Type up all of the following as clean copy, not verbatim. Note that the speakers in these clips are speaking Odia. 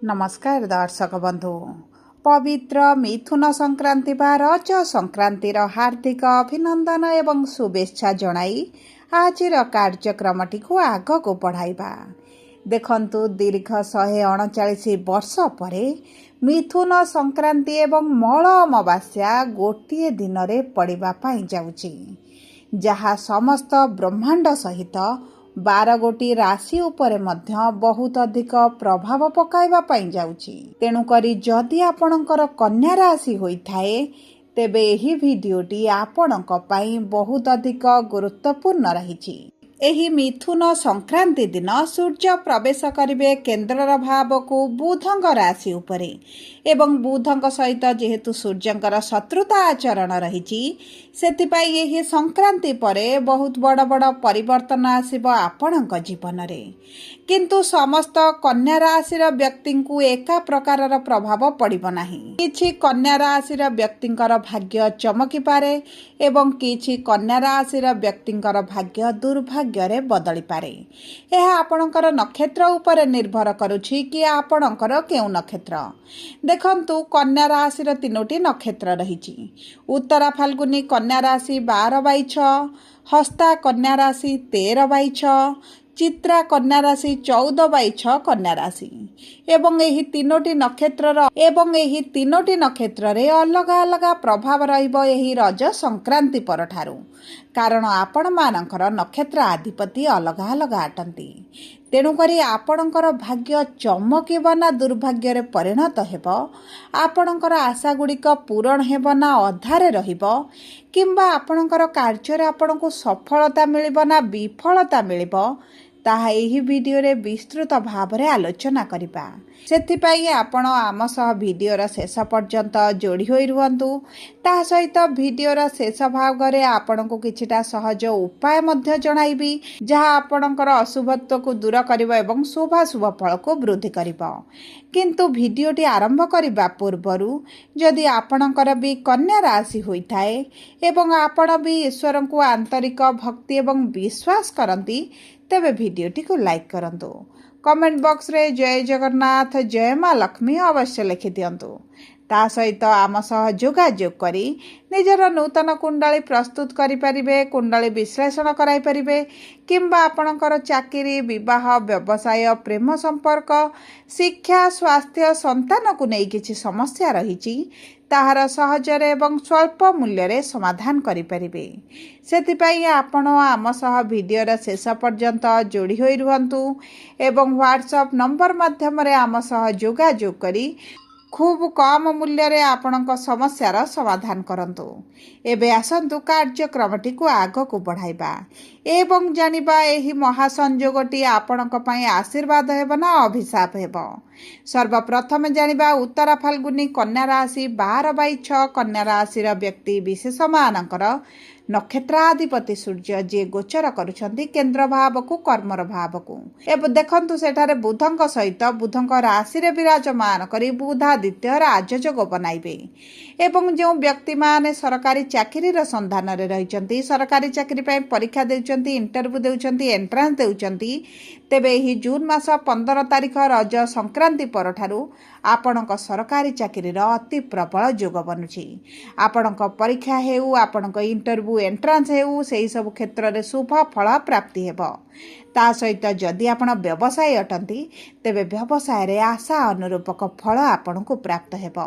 नमस्कार दर्शक बंधु पवित्र मिथुन संक्रांति बा रज संक्रांतिर हार्दिक अभिनंदन एवं शुभेच्छा जणाई आज कार्यक्रमटी को आग को बढ़ाइबा। देखंतु दीर्घ 139 वर्ष परे मिथुन संक्रांति एवं मल अमावास्या गोटे दिन रे पड़िबा पाई जाउची, जहा समस्त ब्रह्मांड सहित 12 गोटी राशि उपरे मध्य बहुत अधिक प्रभाव पकाइबा पाई जाउची। तेणु करी जदि आपणकर कन्या राशि होइथाए तेबे एही भिडियोटी आपणक पाई बहुत अधिक गुरुत्वपूर्ण रहिछि। एही मिथुन संक्रांति दिन सूर्य प्रवेश करिवे केन्द्रर भाव को बुधंग राशि उपरे एवं बुधंग सहित जेहेतु सूर्यंकर शत्रुता आचरण रहिछि सेतिपाई एही संक्रांति परे बहुत बड़ बड़ परिवर्तन आसिब आपणक जीवन रे। किंतु समस्त कन्या राशि व्यक्ति को एका प्रकारर प्रभाव पड़िब नाही। किछि कन्या राशि व्यक्तिंकर भाग्य चमकी पारे एवं किछि कन्या राशि व्यक्तिंकर भाग्य दुर्भाग्य रे बदली पारे। यह आपणकर नक्षत्र उपर निर्भर करुछि कि आपणकर केउ नक्षत्र। देखंतु कन्या राशि 3टी नक्षत्र रहिछि। उत्तरा फाल्गुनी कन्या राशि 12/6, हस्ता कन्या राशि 13/6, चित्रा कन्या राशि 14/6 कन्या राशि एवं एही तीनोटी नक्षत्र रे अलग अलग प्रभाव रहिबो एही रज संक्रांति परठारु, कारण आपण मानकर नक्षत्र अधिपति अलग अलग आटंती। तेणु करी आपणकर भाग्य चमकिब ना दुर्भाग्य रे परिणत हेबो, आपणकर आशा गुड़िक पूरण हेबो ना अधारे रहिबो, किंबा आपणकर कार्य रे आपणको सफलता मिलिबो ना विफलता मिलिबो, ताहा एही वीडियो रे विस्तृत भाव रे आलोचना करिबा। सेथिपाई आपण आम सह वीडियोर शेष पर्यंत जोड़ी होई रुहंतु। ता सहित वीडियोर शेष भाग रे आपणको किछिटा सहज उपाय मध्य जणाइबी, जहा आपणकर अशुभत्व को दूर करिबो एवं शुभाशुभ फल को वृद्धि करिबो। किंतु वीडियोटी आरंभ करिबा पूर्वरु जदि आपणकर भी कन्या राशि होइथाए एवं आपण भी ईश्वर को आंतरिक भक्ति एवं विश्वास करंती तेबे वीडियोटी को लाइक करंतु। कमेंट बॉक्स रे जय जगन्नाथ जय माँ लक्ष्मी अवश्य लिखि दियंतु। ता सहित आम सह जोगाजोग करी निजर नूतन कुंडली प्रस्तुत करि परिबे, कुंडली विश्लेषण कराई परिबे, किंबा आपणकर चाकरी विवाह व्यवसाय प्रेम संपर्क शिक्षा स्वास्थ्य संतान को नहीं किछि समस्या रहिछि ताहार सहजरे एवं स्वल्प मूल्य रे समाधान करि परिबे। सेतिपाई आपण आम सह वीडियोर शेष पर्यंत जोड़ी होई रुहंतु एवं व्हाट्सएप नंबर माध्यम रे आम सह जोगाजोग करी खूब कम मूल्य रे आपणक समस्यार समाधान करंतु। एबे आसंतु कार्यक्रमटी को आग को बढ़ाइबा एवं जानिबा एही महासंयोगटी आपणक पई आशीर्वाद हेबो ना अभिशाप हेबो। सर्वप्रथम जानिबा उत्तरा फाल्गुनी कन्या राशि 12/6 कन्या राशि व्यक्ति विशेष मानकर नक्षत्राधिपति सूर्य जे गोचर करुछंती केंद्र भाव को कर्मर भाव को एवं देखंतु सेठारे बुधंक सहित बुधंक राशि रे विराजमान करी बुधादित्य राजयोग बनाइबे एवं जो व्यक्ति माने सरकारी चाकरी रो संधान रे रहिचंती, सरकारी चाकरी पय परीक्षा देउचंती, इंटरव्यू देउचंती, एंट्रांस देउचंती, तेबे ही जून मास 15 तारिख रज संक्रांति परठारु आपणक सरकारी चाकरी अति प्रबल जोग बनुछि। आपणक परीक्षा हेउ, आपणक इंटरव्यू एंट्रांस हेउ, सेही सब क्षेत्र रे शुभ फल प्राप्ति हेबो। ता सहित जदि आपण व्यवसाय अटंती तेबे व्यवसाय रे आशा अनुरूपक फल आपण को प्राप्त हेबो।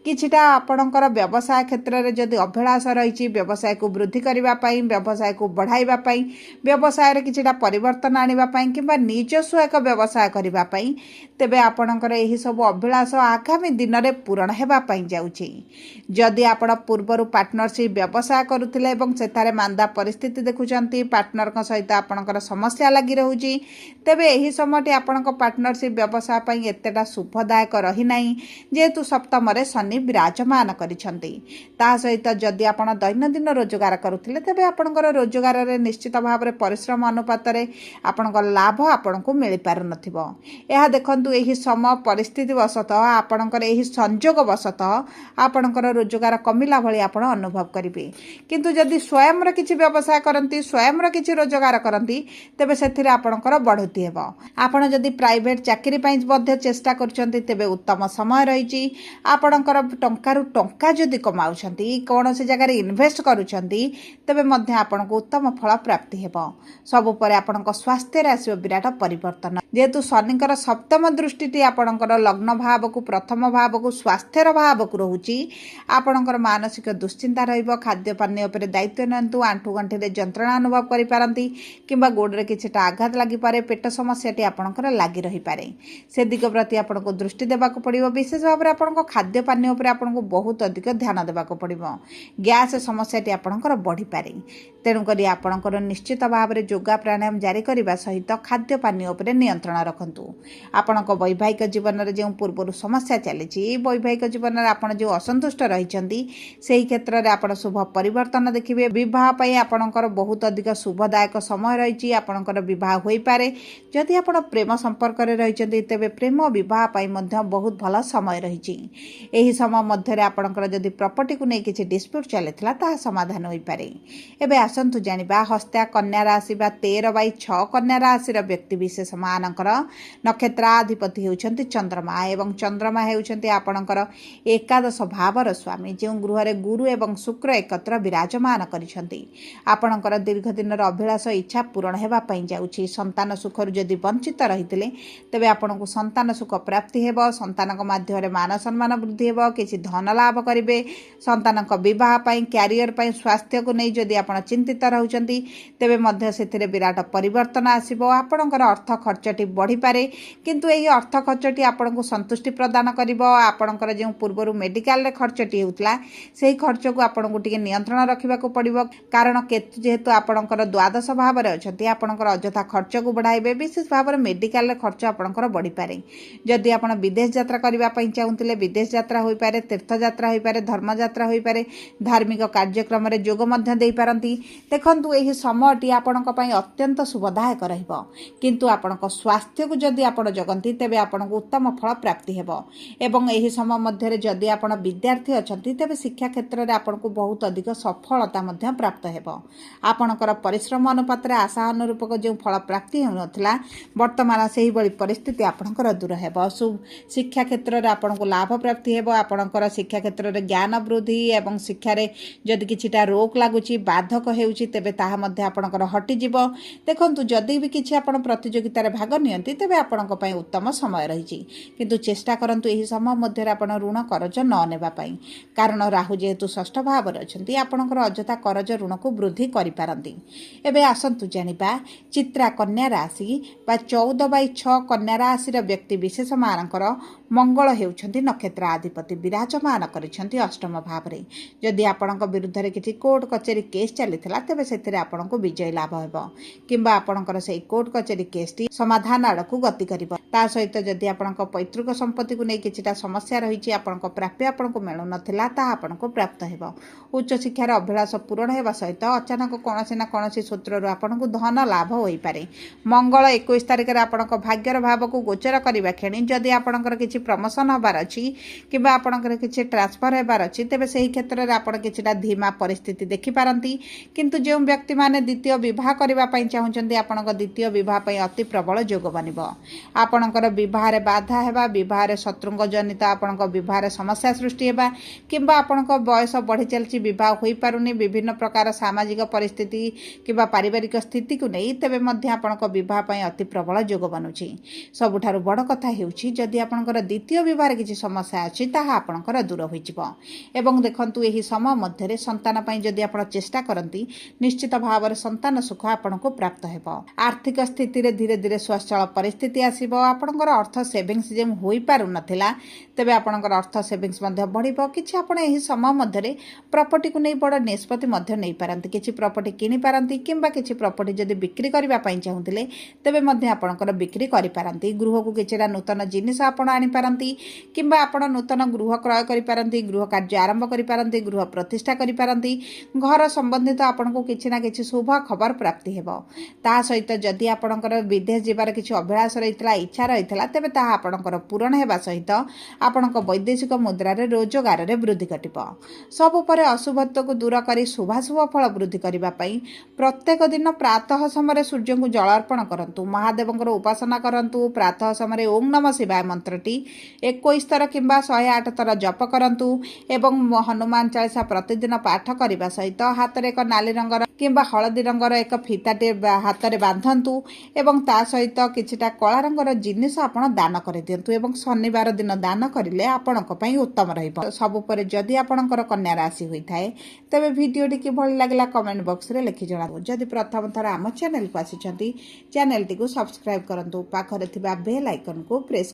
किछिटा आपणकर व्यवसाय क्षेत्र रे जदि अभिलाष रहिछि व्यवसाय को वृद्धि करिबा पई, व्यवसाय को बढ़ाइबा पई, व्यवसाय रे किछिटा परिवर्तन आनिबा पई किबा निजस्व एक व्यवसाय करिबा पई, तेबे आपणकर एही सब अभिलाष आगामी दिन रे पूर्ण हेबा पई जाउछि। जदि आपण पूर्वरु पार्टनरशिप व्यवसाय करुथिले एवं सेतारे मांदा परिस्थिति देखुचंती, पार्टनर का सहित आपणकर समस्या लगी रहुछि, तेबे एही समयटी आपणक पार्टनरशिप व्यवसाय पई एतेटा शुभदायक रही नाही, जेहेतु सप्तम रे शनि विराजमान करिसंती। ता सहित जदि आपण दैनंदिन रोजगार करुथिले तेबे आपणकर रोजगार रे निश्चित भाव रे परिश्रम अनुपात रे आपणक लाभ आपणको मिलि पारु नथिबो। एहा देखंतु एही समय परिस्थिति वशतः आपणकर एही संजोग वशतः आपणकर रोजगार कमिला भली आपण अनुभव करिवे। किंतु जदि स्वयं रे किछि व्यवसाय करंती, स्वयं रे किछि रोजगार करंती, तेबे ସେଥିରେ ଆପଣଙ୍କର ବଢ଼ୁତି ହେବ। ଆପଣ ଯଦି ପ୍ରାଇଭେଟ୍ ଚାକିରି ପାଇଁ ମଧ୍ୟ ଚେଷ୍ଟା କରୁଛନ୍ତି ତେବେ ଉତ୍ତମ ସମୟ ରହିଛି। ଆପଣଙ୍କର ଟଙ୍କାରୁ ଟଙ୍କା ଯଦି କମାଉଛନ୍ତି, କୌଣସି ଜାଗାରେ ଇନଭେଷ୍ଟ କରୁଛନ୍ତି, ତେବେ ମଧ୍ୟ ଆପଣଙ୍କୁ ଉତ୍ତମ ଫଳ ପ୍ରାପ୍ତି ହେବ। ସବୁ ପରେ ଆପଣଙ୍କ ସ୍ୱାସ୍ଥ୍ୟରେ ଆସିବ ବିରାଟ ପରିବର୍ତ୍ତନ। ଯେହେତୁ ଶନିଙ୍କର ସପ୍ତମ ଦୃଷ୍ଟିଟି ଆପଣଙ୍କର ଲଗ୍ନ ଭାବକୁ, ପ୍ରଥମ ଭାବକୁ, ସ୍ୱାସ୍ଥ୍ୟର ଭାବକୁ ରହୁଛି, ଆପଣଙ୍କର ମାନସିକ ଦୁଶ୍ଚିନ୍ତା ରହିବ। ଖାଦ୍ୟପାନୀୟ ଉପରେ ଦାୟିତ୍ୱ ନିଅନ୍ତୁ। ଆଣ୍ଠୁଗଣ୍ଠିରେ ଯନ୍ତ୍ରଣା ଅନୁଭବ କରିପାରନ୍ତି କିମ୍ବା ଗୋଡ଼ରେ କିଛିଟା ଆଘାତ ଲାଗିପାରେ। ପେଟ ସମସ୍ୟାଟି ଆପଣଙ୍କର ଲାଗି ରହିପାରେ। ସେ ଦିଗ ପ୍ରତି ଆପଣଙ୍କୁ ଦୃଷ୍ଟି ଦେବାକୁ ପଡ଼ିବ। ବିଶେଷ ଭାବରେ ଆପଣଙ୍କ ଖାଦ୍ୟପାନୀୟ ଉପରେ ଆପଣଙ୍କୁ ବହୁତ ଅଧିକ ଧ୍ୟାନ ଦେବାକୁ ପଡ଼ିବ। ଗ୍ୟାସ୍ ସମସ୍ୟାଟି ଆପଣଙ୍କର ବଢ଼ିପାରେ। ତେଣୁକରି ଆପଣଙ୍କର ନିଶ୍ଚିତ ଭାବରେ ଯୋଗ ପ୍ରାଣାୟାମ ଜାରି କରିବା ସହିତ ଖାଦ୍ୟପାନୀୟ ଉପରେ ନିୟନ୍ତ୍ରଣ ରଖନ୍ତୁ। ଆପଣଙ୍କ ବୈବାହିକ ଜୀବନରେ ଯେଉଁ ପୂର୍ବରୁ ସମସ୍ୟା ଚାଲିଛି, ବୈବାହିକ ଜୀବନରେ ଆପଣ ଯେଉଁ ଅସନ୍ତୁଷ୍ଟ ରହିଛନ୍ତି, ସେହି କ୍ଷେତ୍ରରେ ଆପଣ ଶୁଭ ପରିବର୍ତ୍ତନ ଦେଖିବେ। ବିବାହ ପାଇଁ ଆପଣଙ୍କର ବହୁତ ଅଧିକ ଶୁଭଦାୟକ ସମୟ ରହିଛି। ଆପଣଙ୍କର ବିବାହ ହୋଇପାରେ। ଯଦି ଆପଣ ପ୍ରେମ ସମ୍ପର୍କରେ ରହିଛନ୍ତି ତେବେ ପ୍ରେମ ବିବାହ ପାଇଁ ମଧ୍ୟ ବହୁତ ଭଲ ସମୟ ରହିଛି। ଏହି ସମୟ ମଧ୍ୟରେ ଆପଣଙ୍କର ଯଦି ପ୍ରପର୍ଟିକୁ ନେଇ କିଛି ଡିସ୍ପ୍ୟୁଟ୍ ଚାଲିଥିଲା ତାହା ସମାଧାନ ହୋଇପାରେ। ଏବେ ଆସନ୍ତୁ ଜାଣିବା ହସ୍ତା କନ୍ୟା ରାଶି ବା 13/6 କନ୍ୟା ରାଶିର ବ୍ୟକ୍ତିବିଶେଷମାନଙ୍କର ନକ୍ଷତ୍ରାଧିପତି ହେଉଛନ୍ତି ଚନ୍ଦ୍ରମା ଏବଂ ଚନ୍ଦ୍ରମା ହେଉଛନ୍ତି ଆପଣଙ୍କର ଏକାଦଶ ଭାବର ସ୍ୱାମୀ, ଯେଉଁ ଗୃହରେ ଗୁରୁ ଏବଂ ଶୁକ୍ର ଏକତ୍ର ବିରାଜମାନ କରିଛନ୍ତି। ଆପଣଙ୍କର ଦୀର୍ଘ ଦିନର ଅଭିଳାଷ ଇଚ୍ଛା ପୂରଣ ହେବା ପାଇଁ ଯାଉଛି। ସନ୍ତାନ ସୁଖରୁ ଯଦି ବଞ୍ଚିତ ରହିଥିଲେ ତେବେ ଆପଣଙ୍କୁ ସନ୍ତାନ ସୁଖ ପ୍ରାପ୍ତି ହେବ। ସନ୍ତାନଙ୍କ ମାଧ୍ୟମରେ ମାନ ସମ୍ମାନ ବୃଦ୍ଧି ହେବ। କିଛି ଧନ ଲାଭ କରିବେ। ସନ୍ତାନଙ୍କ ବିବାହ ପାଇଁ, କ୍ୟାରିୟର ପାଇଁ, ସ୍ୱାସ୍ଥ୍ୟକୁ ନେଇ ଯଦି ଆପଣ ଚିନ୍ତିତ ରହୁଛନ୍ତି ତେବେ ମଧ୍ୟ ସେଥିରେ ବିରାଟ ପରିବର୍ତ୍ତନ ଆସିବ। ଆପଣଙ୍କର ଅର୍ଥ ଖର୍ଚ୍ଚଟି ବଢ଼ିପାରେ, କିନ୍ତୁ ଏହି ଅର୍ଥ ଖର୍ଚ୍ଚଟି ଆପଣଙ୍କୁ ସନ୍ତୁଷ୍ଟି ପ୍ରଦାନ କରିବ। ଆପଣଙ୍କର ଯେଉଁ ପୂର୍ବରୁ ମେଡ଼ିକାଲରେ ଖର୍ଚ୍ଚଟି ହେଉଥିଲା ସେହି ଖର୍ଚ୍ଚକୁ ଆପଣଙ୍କୁ ଟିକେ ନିୟନ୍ତ୍ରଣ ରଖିବାକୁ ପଡ଼ିବ। କାରଣ କେତୁ ଯେହେତୁ ଆପଣଙ୍କର ଦ୍ୱାଦଶ ଭାବରେ ଅଛନ୍ତି, ଆପଣଙ୍କର ଅଯଥା ଖର୍ଚ୍ଚକୁ ବଢ଼ାଇବେ। ବିଶେଷ ଭାବରେ ମେଡ଼ିକାଲରେ ଖର୍ଚ୍ଚ ଆପଣଙ୍କର ବଢ଼ିପାରେ। ଯଦି ଆପଣ ବିଦେଶ ଯାତ୍ରା କରିବା ପାଇଁ ଚାହୁଁଥିଲେ ବିଦେଶ ଯାତ୍ରା ହୋଇପାରେ, ତୀର୍ଥଯାତ୍ରା ହୋଇପାରେ, ଧର୍ମଯାତ୍ରା ହୋଇପାରେ, ଧାର୍ମିକ କାର୍ଯ୍ୟକ୍ରମରେ ଯୋଗ ମଧ୍ୟ ଦେଇପାରନ୍ତି। ଦେଖନ୍ତୁ ଏହି ସମୟଟି ଆପଣଙ୍କ ପାଇଁ ଅତ୍ୟନ୍ତ ଶୁଭଦାୟକ ରହିବ, କିନ୍ତୁ ଆପଣଙ୍କ ସ୍ୱାସ୍ଥ୍ୟକୁ ଯଦି ଆପଣ ଜଗନ୍ତି ତେବେ ଆପଣଙ୍କୁ ଉତ୍ତମ ଫଳ ପ୍ରାପ୍ତି ହେବ। ଏବଂ ଏହି ସମୟ ମଧ୍ୟରେ ଯଦି ଆପଣ ବିଦ୍ୟାର୍ଥୀ ଅଛନ୍ତି ତେବେ ଶିକ୍ଷା କ୍ଷେତ୍ରରେ ଆପଣଙ୍କୁ ବହୁତ ଅଧିକ ସଫଳତା ମଧ୍ୟ ପ୍ରାପ୍ତ ହେବ। ଆପଣଙ୍କର ପରିଶ୍ରମ ଅନୁପାତରେ ଆଶା ଅନୁରୂପକ ଯେଉଁ ଫଳ ପ୍ରାପ୍ତି ହେଉନଥିଲା, ବର୍ତ୍ତମାନ ସେହିଭଳି ପରିସ୍ଥିତି ଆପଣଙ୍କର ଦୂର ହେବ। ଶିକ୍ଷା କ୍ଷେତ୍ରରେ ଆପଣଙ୍କୁ ଲାଭ ପ୍ରାପ୍ତି ହେବ। ଆପଣଙ୍କର ଶିକ୍ଷା କ୍ଷେତ୍ରରେ ଜ୍ଞାନ ବୃଦ୍ଧି ଏବଂ ଶିକ୍ଷାରେ ଯଦି କିଛିଟା ରୋକ ଲାଗୁଛି, ବାଧକ ହେଉଛି, ତେବେ ତାହା ମଧ୍ୟ ଆପଣଙ୍କର ହଟିଯିବ। ଦେଖନ୍ତୁ ଯଦି ବି କିଛି ଆପଣ ପ୍ରତିଯୋଗିତାରେ ଭାଗ ନିଅନ୍ତି ତେବେ ଆପଣଙ୍କ ପାଇଁ ଉତ୍ତମ ସମୟ ରହିଛି, କିନ୍ତୁ ଚେଷ୍ଟା କରନ୍ତୁ ଏହି ସମୟ ମଧ୍ୟରେ ଆପଣ ଋଣ କରଜ ନ ନେବା ପାଇଁ। କାରଣ ରାହୁ ଯେହେତୁ ଷଷ୍ଠ ଭାବରେ ଅଛନ୍ତି, ଆପଣଙ୍କର ଅଯଥା କରଜ ଋଣକୁ ବୃଦ୍ଧି କରିପାରନ୍ତି। ଏବେ ଆସନ୍ତୁ ଜାଣିବା ଚିତ୍ରା କନ୍ୟା ରାଶି ବା 14/6 କନ୍ୟା ରାଶିର ବ୍ୟକ୍ତିବିଶେଷମାନଙ୍କର ମଙ୍ଗଳ ହେଉଛନ୍ତି ନକ୍ଷତ୍ରାଧିପତି, ବିରାଜମାନ କରିଛନ୍ତି ଅଷ୍ଟମ ଭାବରେ। ଯଦି ଆପଣଙ୍କ ବିରୁଦ୍ଧରେ କିଛି କୋର୍ଟ କଚେରୀ କେସ୍ ଚାଲିଥିଲା ତେବେ ସେଥିରେ ଆପଣଙ୍କୁ ବିଜୟ ଲାଭ ହେବ କିମ୍ବା ଆପଣଙ୍କର ସେହି କୋର୍ଟ କଚେରୀ କେସ୍ଟି ସମାଧାନ ଆଡ଼କୁ ଗତି କରିବ। ତା ସହିତ ଯଦି ଆପଣଙ୍କ ପୈତୃକ ସମ୍ପତ୍ତିକୁ ନେଇ କିଛିଟା ସମସ୍ୟା ରହିଛି, ଆପଣଙ୍କ ପ୍ରାପ୍ୟ ଆପଣଙ୍କୁ ମିଳୁନଥିଲା, ତାହା ଆପଣଙ୍କୁ ପ୍ରାପ୍ତ ହେବ। ଉଚ୍ଚଶିକ୍ଷାର ଅଭିଳାଷ ପୂରଣ ହେବା ସହିତ ଅଚାନକ କୌଣସି ନା କୌଣସି ସୂତ୍ରରୁ ଆପଣଙ୍କୁ ଧନ ଲାଭ ହୋଇପାରେ। ମଙ୍ଗଳ 21 ତାରିଖରେ ଆପଣଙ୍କ ଭାଗ୍ୟର ଭାବକୁ ଗୋଚର କରିବା କ୍ଷଣି ଯଦି ଆପଣଙ୍କର କିଛି ପ୍ରମୋସନ୍ ହେବାର ଅଛି କିମ୍ବା ଆପଣଙ୍କର କିଛି ଟ୍ରାନ୍ସଫର ହେବାର ଅଛି ତେବେ ସେହି କ୍ଷେତ୍ରରେ ଆପଣ କିଛିଟା ଧୀମା ପରିସ୍ଥିତି ଦେଖିପାରନ୍ତି। କିନ୍ତୁ ଯେଉଁ ବ୍ୟକ୍ତିମାନେ ଦ୍ୱିତୀୟ ବିବାହ କରିବା ପାଇଁ ଚାହୁଁଛନ୍ତି, ଆପଣଙ୍କ ଦ୍ୱିତୀୟ ବିବାହ ପାଇଁ ଅତି ପ୍ରବଳ ଯୋଗ ବନିବ। ଆପଣଙ୍କର ବିବାହରେ ବାଧା ହେବା, ବିବାହରେ ଶତ୍ରୁଙ୍କ ଜନିତ ଆପଣଙ୍କ ବିବାହରେ ସମସ୍ୟା ସୃଷ୍ଟି ହେବା କିମ୍ବା ଆପଣଙ୍କ ବୟସ ବଢ଼ି ଚାଲିଛି, ବିବାହ ହୋଇପାରୁନି, ବିଭିନ୍ନ ପ୍ରକାର ସାମାଜିକ ପରିସ୍ଥିତି କିମ୍ବା ପାରିବାରିକ ସ୍ଥିତିକୁ ନେଇ ତେବେ ମଧ୍ୟ ଆପଣଙ୍କ ବିବାହ ପାଇଁ ଅତି ପ୍ରବଳ ଯୋଗ ବନୁଛି। ସବୁଠାରୁ ବଡ଼ କଥା ହେଉଛି ଯଦି ଆପଣଙ୍କର ଦ୍ୱିତୀୟ ବିବାହରେ କିଛି ସମସ୍ୟା ଅଛି ତାହା ଆପଣଙ୍କର ଦୂର ହୋଇଯିବ। ଏବଂ ଦେଖନ୍ତୁ ଏହି ସମୟ ମଧ୍ୟରେ ସନ୍ତାନ ପାଇଁ ଯଦି ଆପଣ ଚେଷ୍ଟା କରନ୍ତି ନିଶ୍ଚିତ ଭାବରେ ସନ୍ତାନ ସୁଖ ଆପଣଙ୍କୁ ପ୍ରାପ୍ତ ହେବ। ଆର୍ଥିକ ସ୍ଥିତିରେ ଧୀରେ ଧୀରେ ସ୍ୱଚ୍ଛଳ ପରିସ୍ଥିତି ଆସିବ। ଆପଣଙ୍କର ଅର୍ଥ ସେଭିଙ୍ଗସ୍ ଯେଉଁ ହୋଇପାରୁନଥିଲା ତେବେ ଆପଣଙ୍କର ଅର୍ଥ ସେଭିଙ୍ଗସ୍ ମଧ୍ୟ ବଢ଼ିବ। କିଛି ଆପଣ ଏହି ସମୟ ମଧ୍ୟରେ ପ୍ରପର୍ଟିକୁ ନେଇ ବଡ଼ ନିଷ୍ପତ୍ତି ମଧ୍ୟ ନେଇପାରନ୍ତି। କିଛି ପ୍ରପର୍ଟି କିଣିପାରନ୍ତି କିମ୍ବା କିଛି ପ୍ରପର୍ଟି ଯଦି ବିକ୍ରି କରିବା ପାଇଁ ଚାହୁଁଥିଲେ ତେବେ ମଧ୍ୟ ଆପଣଙ୍କର ବିକ୍ରି କରିପାରନ୍ତି। ଗୃହକୁ କିଛିଟା ନୂତନ ଜିନିଷ ଆପଣ ଆଣିପାରନ୍ତି କିମ୍ବା ଆପଣ ନୂତନ ଗୃହ କ୍ରୟ କରିପାରନ୍ତି, ଗୃହ କାର୍ଯ୍ୟ ଆରମ୍ଭ କରିପାରନ୍ତି, ଗୃହ ପ୍ରତିଷ୍ଠା କରିପାରନ୍ତି। ଘର ସମ୍ବନ୍ଧିତ ଆପଣଙ୍କୁ କିଛି ନା କିଛି ଶୁଭ ଖବର ପ୍ରାପ୍ତି ହେବ। ତା ସହିତ ଯଦି ଆପଣଙ୍କର ବିଦେଶ ଯିବାର କିଛି ଅଭିଳାଷ ରହିଥିଲା, ଇଚ୍ଛା ରହିଥିଲା, ତେବେ ତାହା ଆପଣଙ୍କର ପୂରଣ ହେବା ସହିତ ଆପଣଙ୍କ ବୈଦେଶିକ ମୁଦ୍ରାରେ ରୋଜଗାରରେ ବୃଦ୍ଧି ଘଟିବ। ସବୁ ପରେ ଅଶୁଭତ୍ୱକୁ ଦୂର କରି ଶୁଭାଶୁଭ ଫଳ ବୃଦ୍ଧି କରିବା ପାଇଁ ପ୍ରତ୍ୟେକ ଦିନ ପ୍ରାତଃ ସମୟରେ सूर्य को जल अर्पण करंतु। महादेवंकर उपासना करंतु। प्रातः समय ओम नमः शिवाय मंत्रटी 21 थर किंबा 108 थर जप करंतु एवं हनुमान चालीसा प्रतिदिन पाठ करने सहित हाथ में एक नाली रंगर किंबा हलदी रंगर एक फिताटे हाथ में बांधतु एवं ता सहित किछिटा कला रंगर जिनिस आपण दान कर दिंतु एवं शनिवार दिन दान करें आपणक उत्तम रहिबो। सबुपर जदि आपणकर कन्या राशि होता है तेरे भिडटी किभली लगला कमेंट बॉक्स रे लिखि जणाबो। जदि प्रथम थर आम चैनल को आसी चैनल टी को सब्सक्राइब करंतु। पाखरे थिबा बेल आइकन को प्रेस